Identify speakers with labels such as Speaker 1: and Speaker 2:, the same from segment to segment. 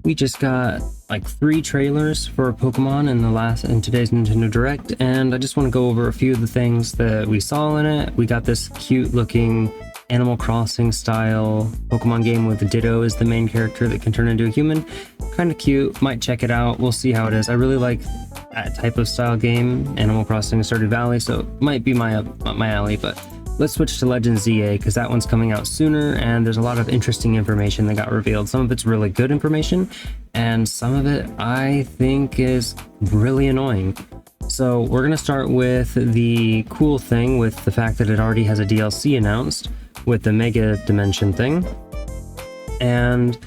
Speaker 1: we just got like 3 trailers for Pokemon in today's Nintendo Direct, and I just want to go over a few of the things that we saw in it. We got this cute looking Animal Crossing style Pokemon game with Ditto as the main character that can turn into a human. Kind of cute, might check it out, we'll see how it is. I really like that type of style game, Animal Crossing Stardew Valley, so it might be my alley, but let's switch to Legends ZA because that one's coming out sooner and there's a lot of interesting information that got revealed. Some of it's really good information and some of it I think is really annoying. So we're going to start with the cool thing with the fact that it already has a DLC announced with the Mega Dimension thing. And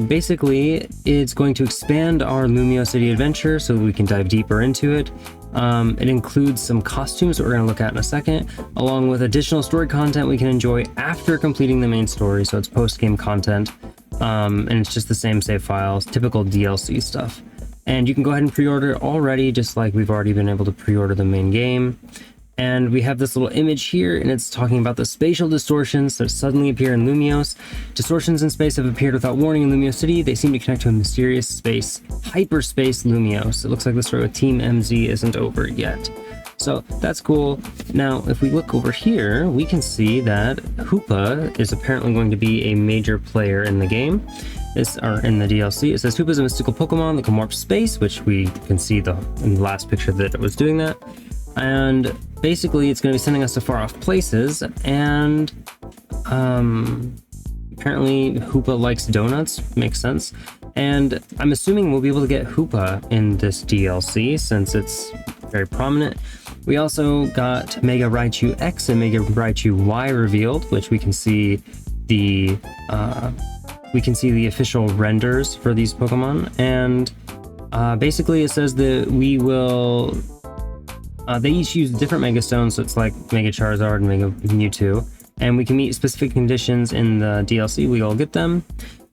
Speaker 1: basically it's going to expand our Lumio City adventure so we can dive deeper into it. It includes some costumes that we're going to look at in a second, along with additional story content we can enjoy after completing the main story, so it's post-game content, and it's just the same save files, typical DLC stuff. And you can go ahead and pre-order it already, just like we've already been able to pre-order the main game. And we have this little image here, and it's talking about the spatial distortions that suddenly appear in Lumios. Distortions in space have appeared without warning in Lumio City. They seem to connect to a mysterious space, hyperspace Lumios. It looks like the story with Team MZ isn't over yet. So that's cool. Now, if we look over here, we can see that Hoopa is apparently going to be a major player in the game. Or in the DLC. It says Hoopa is a mystical Pokemon that can warp space, which we can see in the last picture that it was doing that. And basically it's going to be sending us to far off places, and apparently Hoopa likes donuts, makes sense. And I'm assuming we'll be able to get Hoopa in this DLC since it's very prominent. We also got Mega Raichu X and Mega Raichu Y revealed, which we can see the official renders for these Pokemon. And basically it says that we will they each use different Mega Stones, so it's like Mega Charizard and Mega Mewtwo, and we can meet specific conditions in the DLC. We all get them.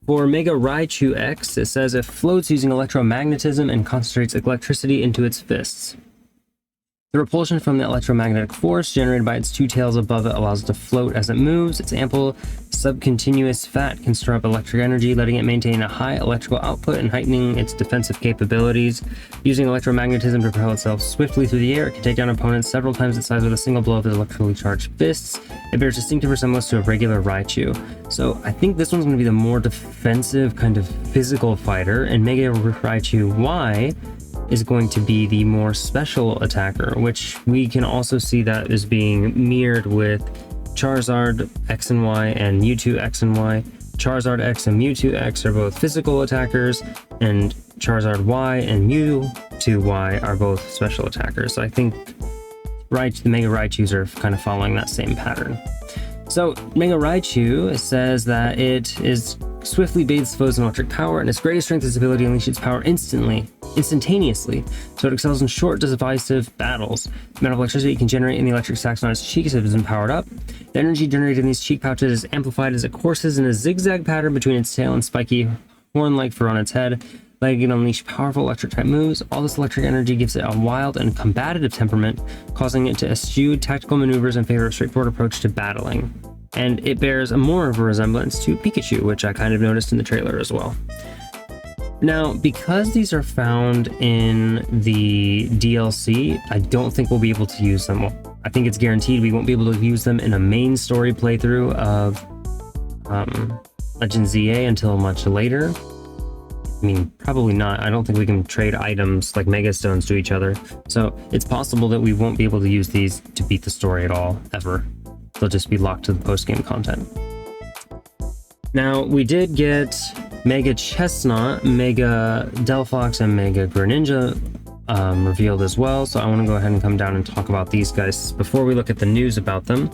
Speaker 1: For Mega Raichu X, it says it floats using electromagnetism and concentrates electricity into its fists. The repulsion from the electromagnetic force generated by its 2 tails above it allows it to float as it moves. Its ample subcontinuous fat can store up electric energy, letting it maintain a high electrical output and heightening its defensive capabilities. Using electromagnetism to propel itself swiftly through the air, it can take down opponents several times its size with a single blow of its electrically charged fists. It bears distinctive resemblance to a regular Raichu. So I think this one's going to be the more defensive kind of physical fighter, and Mega Raichu Y is going to be the more special attacker, which we can also see that is being mirrored with Charizard X and Y and Mewtwo X and Y. Charizard X and Mewtwo X are both physical attackers, and Charizard Y and Mewtwo Y are both special attackers. So I think the Mega Raichus are kind of following that same pattern. So Mega Raichu says that it is swiftly bathes foes in electric power, and its greatest strength is its ability to unleash its power instantaneously, so it excels in short, decisive battles. The amount of electricity it can generate in the electric sacs on its cheeks if it isn't powered up. The energy generated in these cheek pouches is amplified as it courses in a zigzag pattern between its tail and spiky horn-like fur on its head, letting it unleash powerful electric-type moves. All this electric energy gives it a wild and combative temperament, causing it to eschew tactical maneuvers in favor of a straightforward approach to battling. And it bears more of a resemblance to Pikachu, which I kind of noticed in the trailer as well. Now, because these are found in the DLC, I don't think we'll be able to use them. I think it's guaranteed we won't be able to use them in a main story playthrough of Legends ZA until much later. I mean, probably not. I don't think we can trade items like Mega Stones to each other. So it's possible that we won't be able to use these to beat the story at all, ever. They'll just be locked to the post-game content. Now, we did get Mega Chestnut, Mega Delphox, and Mega Greninja revealed as well, so I want to go ahead and come down and talk about these guys before we look at the news about them.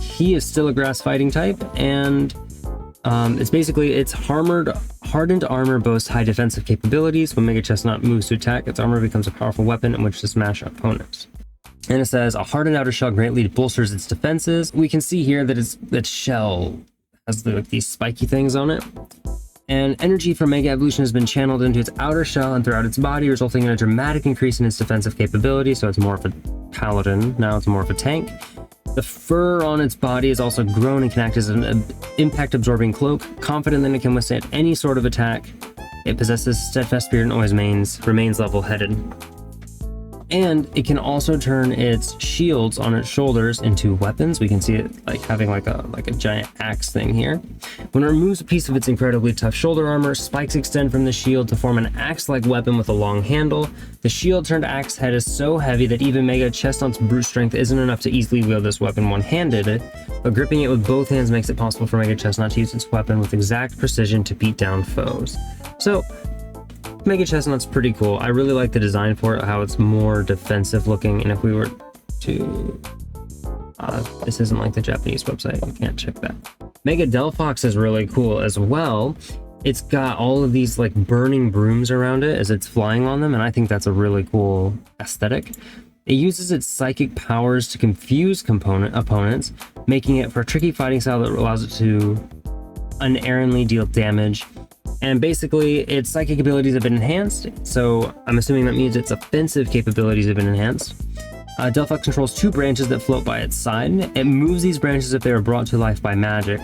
Speaker 1: He is still a grass fighting type, and its hardened armor boasts high defensive capabilities. When Mega Chestnut moves to attack, its armor becomes a powerful weapon in which to smash opponents. And it says a hardened outer shell greatly bolsters its defenses. We can see here that its shell has these spiky things on it. And energy from Mega Evolution has been channeled into its outer shell and throughout its body, resulting in a dramatic increase in its defensive capability. So it's more of a paladin, now it's more of a tank. The fur on its body is also grown and can act as an impact-absorbing cloak, confident that it can withstand any sort of attack. It possesses steadfast spirit and always remains level-headed. And it can also turn its shields on its shoulders into weapons. We can see it like having like a giant axe thing here. When it removes a piece of its incredibly tough shoulder armor, spikes extend from the shield to form an axe-like weapon with a long handle. The shield turned axe head is so heavy that even Mega Chestnut's brute strength isn't enough to easily wield this weapon one-handed, but gripping it with both hands makes it possible for Mega Chestnut to use its weapon with exact precision to beat down foes. So Mega Chestnut's pretty cool. I really like the design for it, how it's more defensive looking, and if we were to... this isn't like the Japanese website, you can't check that. Mega Delphox is really cool as well. It's got all of these like burning brooms around it as it's flying on them, and I think that's a really cool aesthetic. It uses its psychic powers to confuse opponents, making it for a tricky fighting style that allows it to unerringly deal damage. And basically, its psychic abilities have been enhanced, so I'm assuming that means its offensive capabilities have been enhanced. Delphox controls 2 branches that float by its side. It moves these branches if they are brought to life by magic,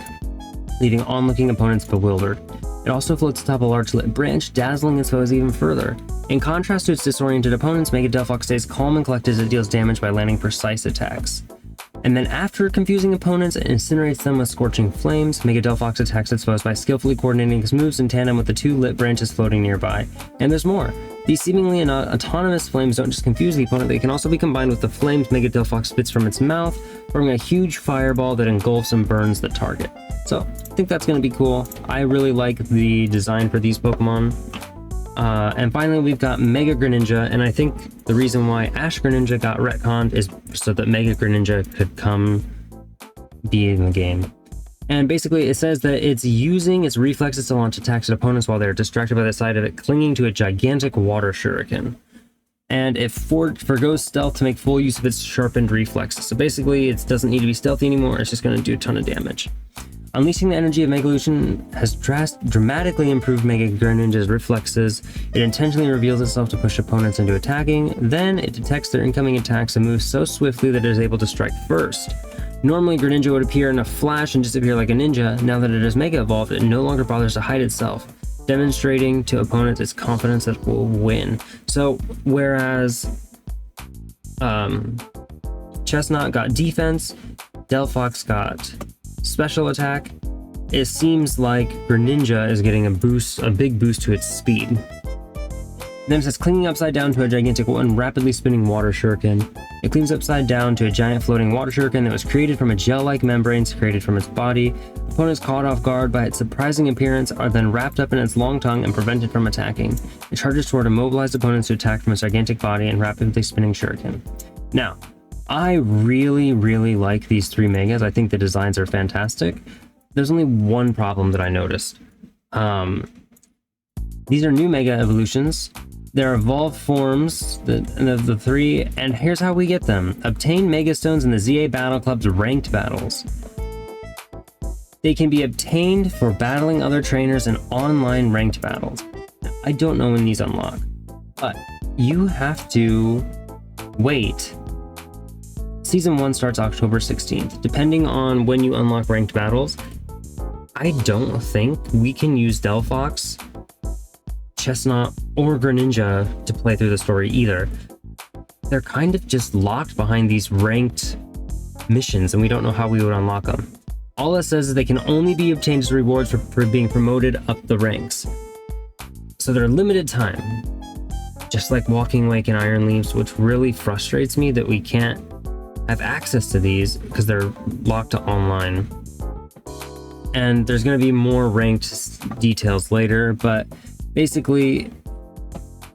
Speaker 1: leaving onlooking opponents bewildered. It also floats atop a large lit branch, dazzling its foes even further. In contrast to its disoriented opponents, Mega Delphox stays calm and collected as it deals damage by landing precise attacks. And then after confusing opponents, it incinerates them with scorching flames. Mega Delphox attacks its foes by skillfully coordinating its moves in tandem with the 2 lit branches floating nearby. And there's more. These seemingly autonomous flames don't just confuse the opponent, they can also be combined with the flames Mega Delphox spits from its mouth, forming a huge fireball that engulfs and burns the target. So I think that's going to be cool. I really like the design for these Pokemon. And finally, we've got Mega Greninja, and I think the reason why Ash Greninja got retconned is so that Mega Greninja could come be in the game. And basically, it says that it's using its reflexes to launch attacks at opponents while they're distracted by the sight of it clinging to a gigantic water shuriken. And it forgoes stealth to make full use of its sharpened reflexes. So basically, it doesn't need to be stealthy anymore, it's just going to do a ton of damage. Unleashing the energy of Megalution has dramatically improved Mega Greninja's reflexes. It intentionally reveals itself to push opponents into attacking, then it detects their incoming attacks and moves so swiftly that it is able to strike first. Normally, Greninja would appear in a flash and disappear like a ninja. Now that it is Mega Evolved, it no longer bothers to hide itself, demonstrating to opponents its confidence that it will win. So, whereas Chestnut got defense, Delphox got special attack, it seems like Greninja is getting a big boost to its speed. Then it says clinging upside down to a gigantic and rapidly spinning water shuriken. It clings upside down to a giant floating water shuriken that was created from a gel-like membrane secreted from its body. Opponents caught off guard by its surprising appearance are then wrapped up in its long tongue and prevented from attacking. It charges toward immobilized opponents who attack from its gigantic body and rapidly spinning shuriken. Now, I really, really like these 3 Megas. I think the designs are fantastic. There's only one problem that I noticed. These are new Mega evolutions. They're evolved forms of the 3, and here's how we get them. Obtain Mega Stones in the ZA Battle Club's ranked battles. They can be obtained for battling other trainers in online ranked battles. Now, I don't know when these unlock, but you have to wait. Season 1 starts October 16th. Depending on when you unlock ranked battles, I don't think we can use Delphox, Chestnut, or Greninja to play through the story either. They're kind of just locked behind these ranked missions, and we don't know how we would unlock them. All it says is they can only be obtained as rewards for being promoted up the ranks. So they're limited time, just like Walking Lake and Iron Leaves, which really frustrates me that we can't have access to these because they're locked to online. And there's going to be more ranked details later, but basically,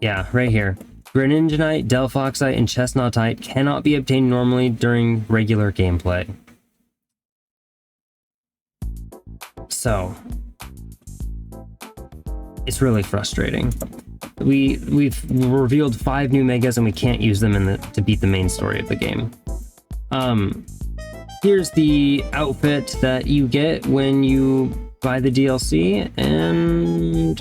Speaker 1: yeah, right here. Greninjanite, Delphoxite, and Chestnutite cannot be obtained normally during regular gameplay. So, it's really frustrating. We've revealed 5 new Megas and we can't use them to beat the main story of the game. Here's the outfit that you get when you buy the DLC, and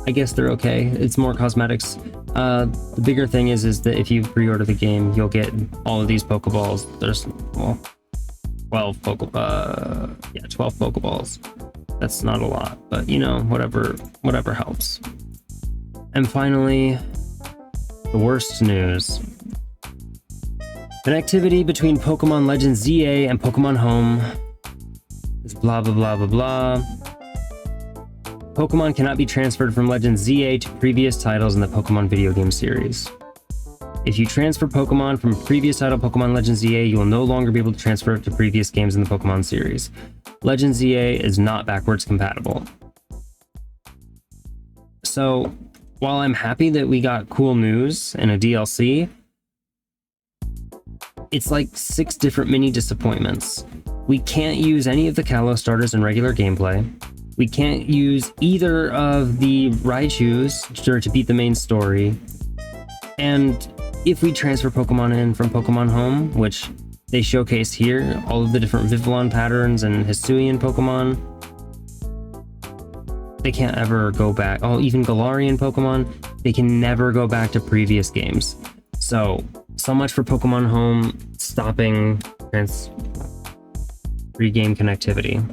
Speaker 1: I guess they're okay. It's more cosmetics. The bigger thing is that if you pre-order the game, you'll get all of these Pokeballs. There's, well, 12 Pokeballs. That's not a lot, but you know, whatever helps. And finally, the worst news. Connectivity between Pokemon Legends ZA and Pokemon Home is blah blah blah blah blah. Pokemon cannot be transferred from Legends ZA to previous titles in the Pokemon video game series. If you transfer Pokemon from a previous title Pokemon Legends ZA, you will no longer be able to transfer it to previous games in the Pokemon series. Legends ZA is not backwards compatible. So, while I'm happy that we got cool news and a DLC, it's like 6 different mini disappointments. We can't use any of the Kalos starters in regular gameplay. We can't use either of the Raichus to beat the main story. And if we transfer Pokemon in from Pokemon Home, which they showcase here, all of the different Vivillon patterns and Hisuian Pokemon, they can't ever go back. Oh, even Galarian Pokemon, they can never go back to previous games. So much for Pokemon Home stopping pre-game connectivity.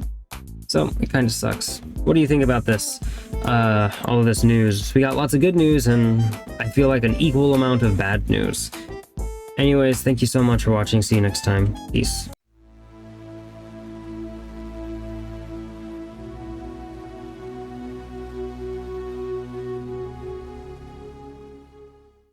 Speaker 1: So it kind of sucks. What do you think about this? All of this news. We got lots of good news and I feel like an equal amount of bad news. Anyways, thank you so much for watching. See you next time. Peace.